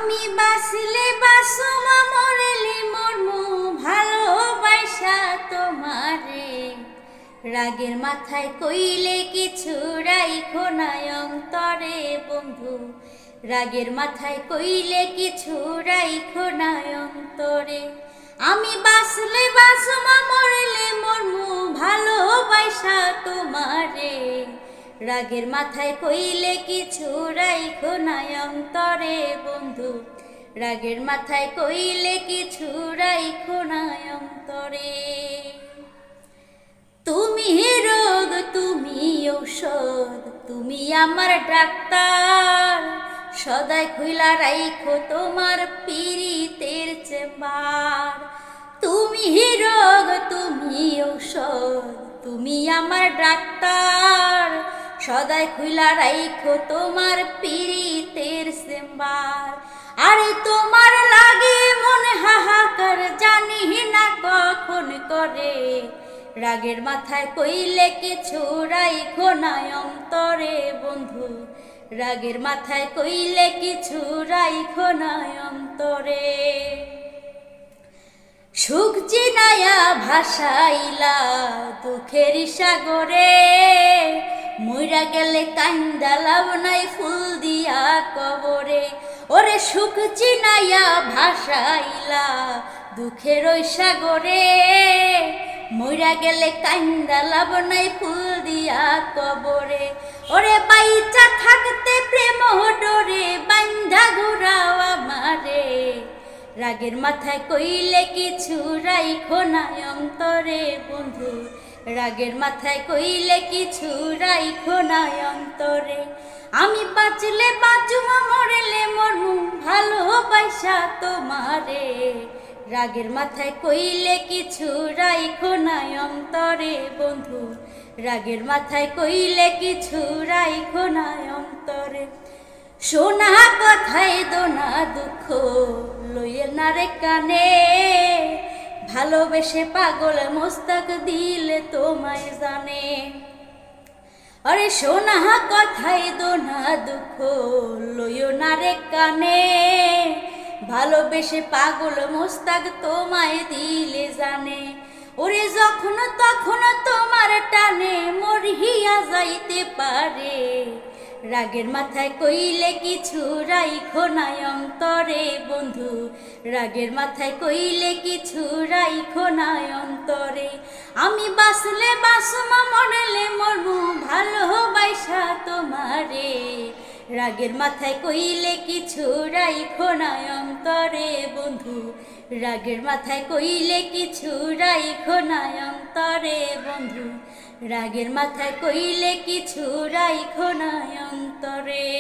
আমি বাসলে বাসমা মরলে মরমু ভালোবাসা তোমারে। রাগের মাথায় কইলে কিছু রাইখো না অন্তরে বন্ধু, রাগের মাথায় কইলে কিছু রাইখো না অন্তরে। আমি বাসলে বাসমা মরলে মরমু ভালোবাসা তোমারে। রাগের মাথায় কইলে কিছু রাইখো না অন্তরে বন্ধু, রাগের মাথায় কইলে কিছু রাইখো না অন্তরে। তুমি রোগ তুমি ঔষধ, তুমি আমার ডাক্তার, সদাই খুইলা রাইখো তোমার পীড়িতের চেম্বার। তুমি রোগ তুমি ঔষধ, তুমি আমার ডাক্তার, সদাই খুইলা রাইখো তোমার পীড়িতের চেম্বার। আরে তোমার লাগে মনে হাহাকার, জানি না কখন করে। রাগের মাথায় কইলে কিছু রাইখো না অন্তরে বন্ধু, রাগের মাথায় কইলে কিছু রাইখো না অন্তরে। সুখ চিনায়া ভাসাইলা দুঃখের সাগরে, মইরা গেলে কান্দা লাভ নাই ফুল দিয়া কবরে। ওরে সুখ চিনাইয়া ভাসাইলা দুঃখের ওই সাগরে, মইরা গেলে কান্দা লাভ নাই ফুল দিয়া কবরে। ওরে বাইচা থাকতে প্রেম ডোরে বান্ধা ঘুরাও আমারে। রাগের মাথায় কইলে কিছু রাইখো না অন্তরে বন্ধু, রাগের মাথায় কইলে কিছু রাইখো না অন্তরে। আমি বাঁচলে বাঁচুমা মরলে মরমু ভালোবাসা তোমারে। রাগের মাথায় কইলে কিছু রাইখো না অন্তরে বন্ধু, রাগের মাথায় কইলে কিছু রাইখো না অন্তরে। শোনা কথায় দোনা দুঃখ লইয়ে না রে কানে, ভালোবেসে পাগল মোস্তাক দিলে তোমায় জানে। আরে শোনা কথায় দোনা দুঃখ লইও না রে কানে, ভালোবেসে পাগল মোস্তাক তোমায় দিলে জানে। ওরে যখন তখন তোমার টানে মরিয়া যাইতে পারে। রাগের মাথায় কইলে কিছু রাইখো না অন্তরে বন্ধু, রাগের মাথায় কইলে কিছু রাইখো না অন্তরে। আমি বাসলে বাসমা মরলে মরমু ভালোবাসা তোমারে। রাগের মাথায় কইলে কিছু রাইখো না অন্তরে বন্ধু, রাগের মাথায় কইলে কিছু রাইখো না অন্তরে বন্ধু, রাগের মাথায় কইলে কিছু রাইখো না অন্তরে।